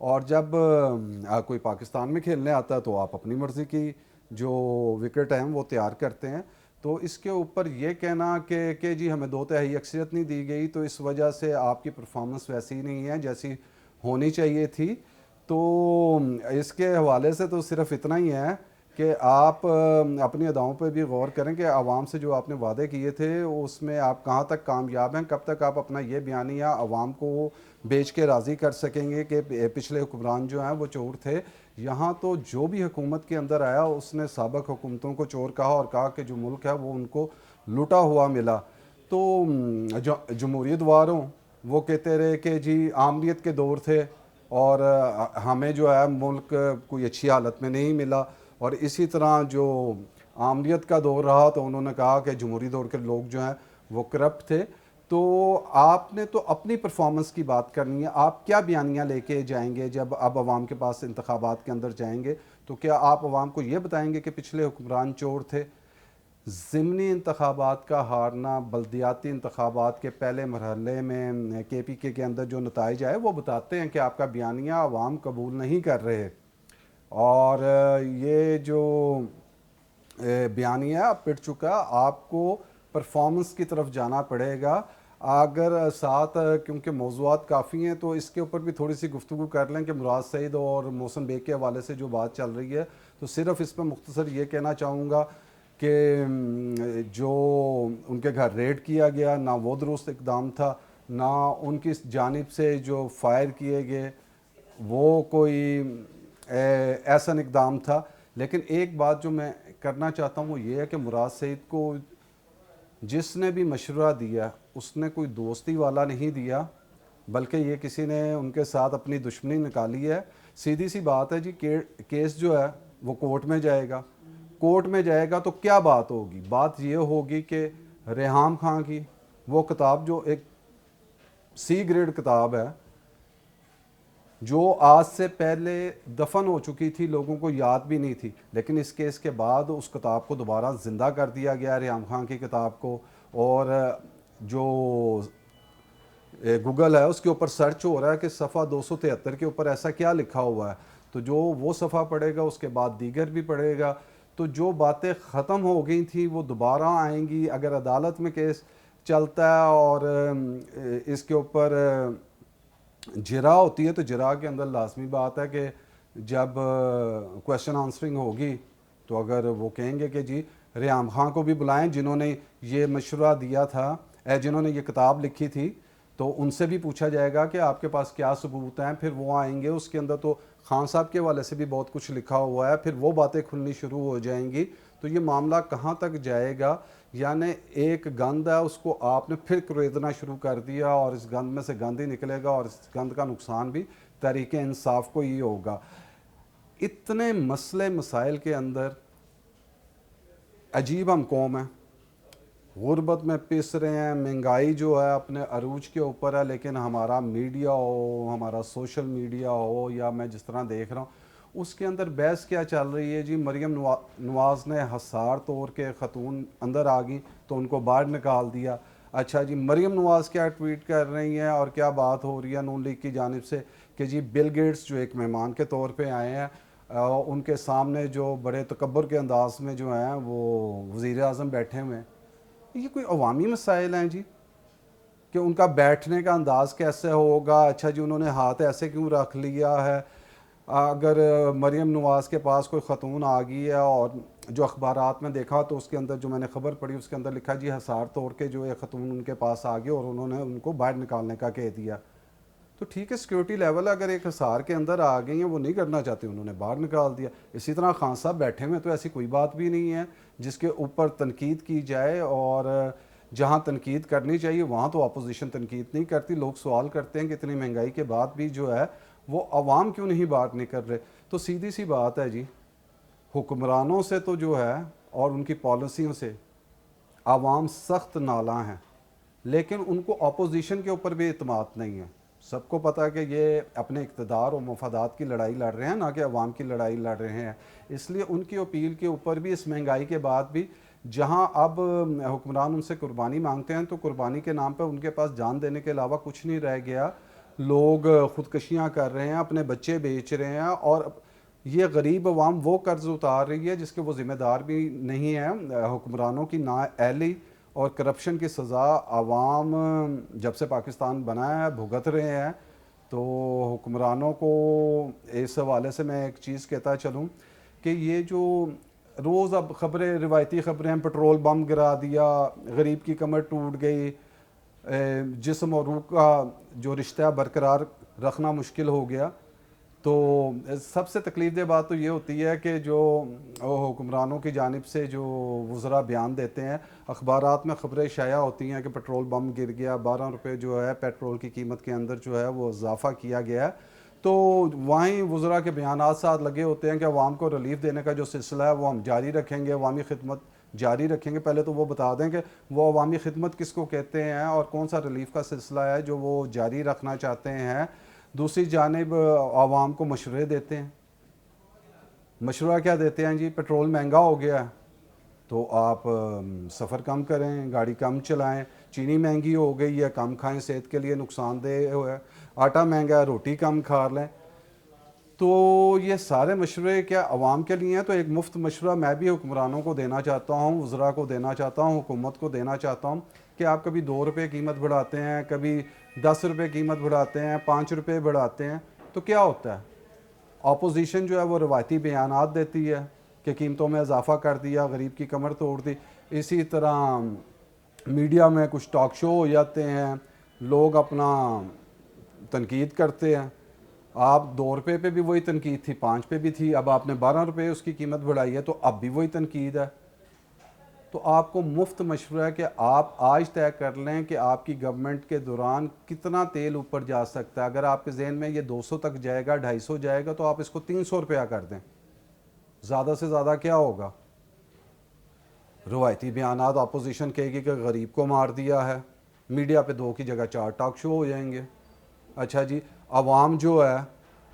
اور جب کوئی پاکستان میں کھیلنے آتا ہے تو آپ اپنی مرضی کی جو وکٹ ہیں وہ تیار کرتے ہیں. تو اس کے اوپر یہ کہنا کہ جی ہمیں 2/3 اکثریت نہیں دی گئی تو اس وجہ سے آپ کی پرفارمنس ویسی نہیں ہے جیسی ہونی چاہیے تھی. تو اس کے حوالے سے تو صرف اتنا ہی ہے کہ آپ اپنی اداؤں پہ بھی غور کریں کہ عوام سے جو آپ نے وعدے کیے تھے اس میں آپ کہاں تک کامیاب ہیں, کب تک آپ اپنا یہ بیانیہ عوام کو بیچ کے راضی کر سکیں گے کہ پچھلے حکمران جو ہیں وہ چور تھے. یہاں تو جو بھی حکومت کے اندر آیا اس نے سابق حکومتوں کو چور کہا اور کہا کہ جو ملک ہے وہ ان کو لوٹا ہوا ملا. تو جمہوریت واروں وہ کہتے رہے کہ جی عامریت کے دور تھے اور ہمیں جو ہے ملک کوئی اچھی حالت میں نہیں ملا, اور اسی طرح جو عامریت کا دور رہا تو انہوں نے کہا کہ جمہوری دور کے لوگ جو ہیں وہ کرپٹ تھے. تو آپ نے تو اپنی پرفارمنس کی بات کرنی ہے, آپ کیا بیانیہ لے کے جائیں گے جب اب عوام کے پاس انتخابات کے اندر جائیں گے؟ تو کیا آپ عوام کو یہ بتائیں گے کہ پچھلے حکمران چور تھے؟ ضمنی انتخابات کا ہارنا, بلدیاتی انتخابات کے پہلے مرحلے میں کے پی کے اندر جو نتائج آئے وہ بتاتے ہیں کہ آپ کا بیانیہ عوام قبول نہیں کر رہے. اور یہ جو بیانیہ اب پٹ چکا, آپ کو پرفارمنس کی طرف جانا پڑے گا. اگر ساتھ کیونکہ موضوعات کافی ہیں تو اس کے اوپر بھی تھوڑی سی گفتگو کر لیں کہ مراد سعید اور محسن بیگ کے حوالے سے جو بات چل رہی ہے, تو صرف اس پہ مختصر یہ کہنا چاہوں گا کہ جو ان کے گھر ریڈ کیا گیا نہ وہ درست اقدام تھا, نہ ان کی جانب سے جو فائر کیے گئے وہ کوئی ایسا اقدام تھا. لیکن ایک بات جو میں کرنا چاہتا ہوں وہ یہ ہے کہ مراد سعید کو جس نے بھی مشورہ دیا اس نے کوئی دوستی والا نہیں دیا, بلکہ یہ کسی نے ان کے ساتھ اپنی دشمنی نکالی ہے. سیدھی سی بات ہے جی, کیس جو ہے وہ کورٹ میں جائے گا. کورٹ میں جائے گا تو کیا بات ہوگی؟ بات یہ ہوگی کہ ریحام خان کی وہ کتاب جو ایک سی گریڈ کتاب ہے جو آج سے پہلے دفن ہو چکی تھی, لوگوں کو یاد بھی نہیں تھی, لیکن اس کیس کے بعد اس کتاب کو دوبارہ زندہ کر دیا گیا, ریحام خان کی کتاب کو. اور جو گوگل ہے اس کے اوپر سرچ ہو رہا ہے کہ صفحہ 273 کے اوپر ایسا کیا لکھا ہوا ہے, تو جو وہ صفحہ پڑھے گا اس کے بعد دیگر بھی پڑھے گا. تو جو باتیں ختم ہو گئی تھیں وہ دوبارہ آئیں گی. اگر عدالت میں کیس چلتا ہے اور اس کے اوپر جرا ہوتی ہے تو جرا کے اندر لازمی بات ہے کہ جب کویشچن آنسرنگ ہوگی تو اگر وہ کہیں گے کہ جی ریحام خان کو بھی بلائیں جنہوں نے یہ مشورہ دیا تھا, جنہوں نے یہ کتاب لکھی تھی, تو ان سے بھی پوچھا جائے گا کہ آپ کے پاس کیا ثبوت ہیں. پھر وہ آئیں گے, اس کے اندر تو خان صاحب کے حوالے سے بھی بہت کچھ لکھا ہوا ہے, پھر وہ باتیں کھلنی شروع ہو جائیں گی. تو یہ معاملہ کہاں تک جائے گا؟ یعنی ایک گند ہے اس کو آپ نے پھر کریدنا شروع کر دیا اور اس گند میں سے گند ہی نکلے گا, اور اس گند کا نقصان بھی تحریک انصاف کو ہی ہوگا. اتنے مسئلے مسائل کے اندر عجیب ہم قوم ہیں, غربت میں پس رہے ہیں, مہنگائی جو ہے اپنے عروج کے اوپر ہے, لیکن ہمارا میڈیا ہو, ہمارا سوشل میڈیا ہو, یا میں جس طرح دیکھ رہا ہوں اس کے اندر بحث کیا چل رہی ہے جی, مریم نواز نے حصار توڑ کے خاتون اندر آ گئی تو ان کو باہر نکال دیا. اچھا جی, مریم نواز کیا ٹویٹ کر رہی ہیں اور کیا بات ہو رہی ہے نون لیگ کی جانب سے کہ جی بل گیٹس جو ایک مہمان کے طور پہ آئے ہیں, ان کے سامنے جو بڑے تکبر کے انداز میں جو ہیں وہ وزیر اعظم بیٹھے ہوئے ہیں. یہ کوئی عوامی مسائل ہیں جی کہ ان کا بیٹھنے کا انداز کیسے ہوگا؟ اچھا جی, انہوں نے ہاتھ ایسے کیوں رکھ لیا ہے؟ اگر مریم نواز کے پاس کوئی خاتون آ گئی ہے اور جو اخبارات میں دیکھا تو اس کے اندر جو میں نے خبر پڑھی اس کے اندر لکھا جی حصار توڑ کے جو ایک خاتون ان کے پاس آ گئی اور انہوں نے ان کو باہر نکالنے کا کہہ دیا. تو ٹھیک ہے, سیکیورٹی لیول اگر ایک حصار کے اندر آ گئی ہیں, وہ نہیں کرنا چاہتے, انہوں نے باہر نکال دیا. اسی طرح خان صاحب بیٹھے ہوئے تو ایسی کوئی بات بھی نہیں ہے جس کے اوپر تنقید کی جائے, اور جہاں تنقید کرنی چاہیے وہاں تو اپوزیشن تنقید نہیں کرتی. لوگ سوال کرتے ہیں کہ اتنی مہنگائی کے بعد بھی جو ہے وہ عوام کیوں نہیں بات نہیں کر رہے. تو سیدھی سی بات ہے جی, حکمرانوں سے تو جو ہے اور ان کی پالیسیوں سے عوام سخت نالاں ہیں, لیکن ان کو اپوزیشن کے اوپر بھی اعتماد نہیں ہے. سب کو پتہ ہے کہ یہ اپنے اقتدار اور مفادات کی لڑائی لڑ رہے ہیں, نہ کہ عوام کی لڑائی لڑ رہے ہیں. اس لیے ان کی اپیل کے اوپر بھی اس مہنگائی کے بعد بھی جہاں اب حکمران ان سے قربانی مانگتے ہیں تو قربانی کے نام پہ ان کے پاس جان دینے کے علاوہ کچھ نہیں رہ گیا. لوگ خودکشیاں کر رہے ہیں, اپنے بچے بیچ رہے ہیں, اور یہ غریب عوام وہ قرض اتار رہی ہے جس کے وہ ذمہ دار بھی نہیں ہیں. حکمرانوں کی نااہلی اور کرپشن کی سزا عوام جب سے پاکستان بنا ہے بھگت رہے ہیں. تو حکمرانوں کو اس حوالے سے میں ایک چیز کہتا چلوں کہ یہ جو روز اب خبریں, روایتی خبریں, پٹرول بم گرا دیا, غریب کی کمر ٹوٹ گئی, جسم اور روح کا جو رشتہ برقرار رکھنا مشکل ہو گیا. تو سب سے تکلیف دہ بات تو یہ ہوتی ہے کہ جو حکمرانوں کی جانب سے جو وزراء بیان دیتے ہیں, اخبارات میں خبریں شائع ہوتی ہیں کہ پٹرول بم گر گیا, 12 روپے جو ہے پیٹرول کی قیمت کے اندر جو ہے وہ اضافہ کیا گیا ہے. تو وہیں وزراء کے بیانات ساتھ لگے ہوتے ہیں کہ عوام کو ریلیف دینے کا جو سلسلہ ہے وہ ہم جاری رکھیں گے, عوامی خدمت جاری رکھیں گے. پہلے تو وہ بتا دیں کہ وہ عوامی خدمت کس کو کہتے ہیں اور کون سا ریلیف کا سلسلہ ہے جو وہ جاری رکھنا چاہتے ہیں. دوسری جانب عوام کو مشورے دیتے ہیں. مشورہ کیا دیتے ہیں؟ جی پٹرول مہنگا ہو گیا ہے تو آپ سفر کم کریں, گاڑی کم چلائیں. چینی مہنگی ہو گئی ہے, کم کھائیں, صحت کے لیے نقصان دہ ہے. آٹا مہنگا ہے, روٹی کم کھا لیں. تو یہ سارے مشورے کیا عوام کے لیے ہیں؟ تو ایک مفت مشورہ میں بھی حکمرانوں کو دینا چاہتا ہوں, وزراء کو دینا چاہتا ہوں, حکومت کو دینا چاہتا ہوں کہ آپ کبھی 2 روپے قیمت بڑھاتے ہیں, کبھی 10 روپے قیمت بڑھاتے ہیں, 5 روپے بڑھاتے ہیں, تو کیا ہوتا ہے؟ اپوزیشن جو ہے وہ روایتی بیانات دیتی ہے کہ قیمتوں میں اضافہ کر دیا, غریب کی کمر توڑ دی. اسی طرح میڈیا میں کچھ ٹاک شو ہو جاتے ہیں, لوگ اپنا تنقید کرتے ہیں. آپ 2 روپے پہ بھی وہی تنقید تھی, 5 پہ بھی تھی, اب آپ نے 12 روپے اس کی قیمت بڑھائی ہے تو اب بھی وہی تنقید ہے. تو آپ کو مفت مشورہ ہے کہ آپ آج طے کر لیں کہ آپ کی گورنمنٹ کے دوران کتنا تیل اوپر جا سکتا ہے. اگر آپ کے ذہن میں یہ 200 تک جائے گا, 250 جائے گا, تو آپ اس کو 300 روپیہ کر دیں. زیادہ سے زیادہ کیا ہوگا؟ روایتی بیانات اپوزیشن کہے گی کہ غریب کو مار دیا ہے, میڈیا پہ 2 کی جگہ 4 ٹاک شو ہو جائیں گے. اچھا جی, عوام جو ہے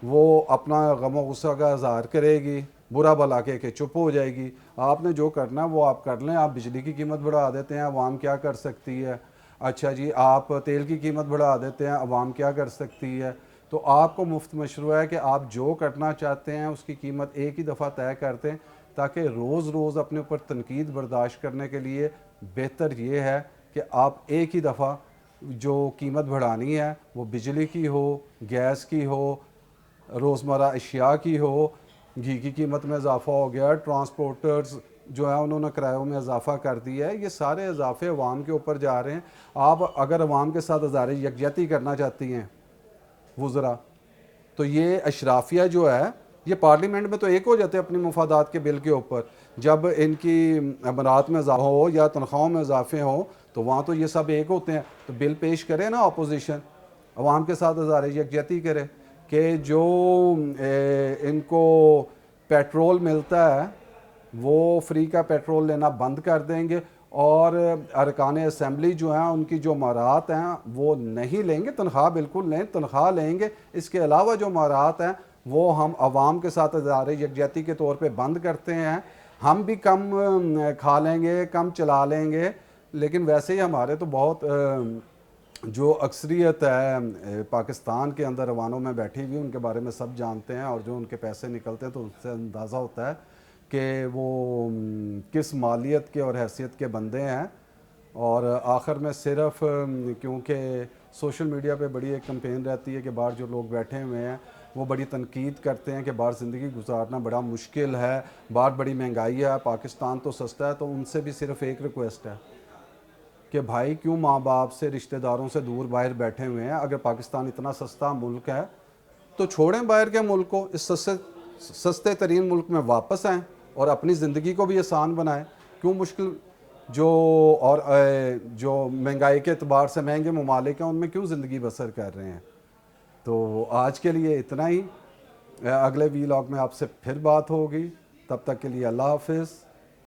وہ اپنا غم و غصہ کا اظہار کرے گی, برا بھلا کہہ کے چپ ہو جائے گی. آپ نے جو کرنا ہے وہ آپ کر لیں. آپ بجلی کی قیمت بڑھا دیتے ہیں, عوام کیا کر سکتی ہے؟ اچھا جی, آپ تیل کی قیمت بڑھا دیتے ہیں, عوام کیا کر سکتی ہے؟ تو آپ کو مفت مشورہ ہے کہ آپ جو کرنا چاہتے ہیں اس کی قیمت ایک ہی دفعہ طے کر دیں, تاکہ روز روز اپنے اوپر تنقید برداشت کرنے کے لیے بہتر یہ ہے کہ آپ ایک ہی دفعہ جو قیمت بڑھانی ہے وہ بجلی کی ہو, گیس کی ہو, روزمرہ اشیاء کی ہو. گھی کی قیمت میں اضافہ ہو گیا, ٹرانسپورٹرز جو ہیں انہوں نے کرایوں میں اضافہ کر دیا ہے. یہ سارے اضافے عوام کے اوپر جا رہے ہیں. آپ اگر عوام کے ساتھ اظہار یکجہتی کرنا چاہتی ہیں وزراء, تو یہ اشرافیہ جو ہے یہ پارلیمنٹ میں تو ایک ہو جاتے ہیں اپنی مفادات کے بل کے اوپر. جب ان کی امرات میں اضافہ ہو یا تنخواہوں میں اضافے ہوں تو وہاں تو یہ سب ایک ہوتے ہیں. تو بل پیش کرے نا اپوزیشن, عوام کے ساتھ اظہار یکجہتی کرے کہ جو ان کو پیٹرول ملتا ہے وہ فری کا پیٹرول لینا بند کر دیں گے, اور ارکان اسمبلی جو ہیں ان کی جو مہارات ہیں وہ نہیں لیں گے. تنخواہ بالکل لیں, تنخواہ لیں گے, اس کے علاوہ جو مہارات ہیں وہ ہم عوام کے ساتھ اظہار یکجہتی کے طور پہ بند کرتے ہیں. ہم بھی کم کھا لیں گے, کم چلا لیں گے, لیکن ویسے ہی ہمارے تو بہت جو اکثریت ہے پاکستان کے اندر روانوں میں بیٹھی ہوئی, ان کے بارے میں سب جانتے ہیں, اور جو ان کے پیسے نکلتے ہیں تو اس سے اندازہ ہوتا ہے کہ وہ کس مالیت کے اور حیثیت کے بندے ہیں. اور آخر میں صرف کیونکہ سوشل میڈیا پہ بڑی ایک کمپین رہتی ہے کہ باہر جو لوگ بیٹھے ہوئے ہیں وہ بڑی تنقید کرتے ہیں کہ باہر زندگی گزارنا بڑا مشکل ہے, باہر بڑی مہنگائی ہے, پاکستان تو سستا ہے. تو ان سے بھی صرف ایک ریکویسٹ ہے کہ بھائی کیوں ماں باپ سے, رشتہ داروں سے دور باہر بیٹھے ہوئے ہیں؟ اگر پاکستان اتنا سستا ملک ہے تو چھوڑیں باہر کے ملک کو, اس سستے ترین ملک میں واپس آئیں اور اپنی زندگی کو بھی آسان بنائیں. کیوں مشکل جو اور جو مہنگائی کے اعتبار سے مہنگے ممالک ہیں ان میں کیوں زندگی بسر کر رہے ہیں؟ تو آج کے لیے اتنا ہی. اگلے ویلاگ میں آپ سے پھر بات ہوگی, تب تک کے لیے اللہ حافظ.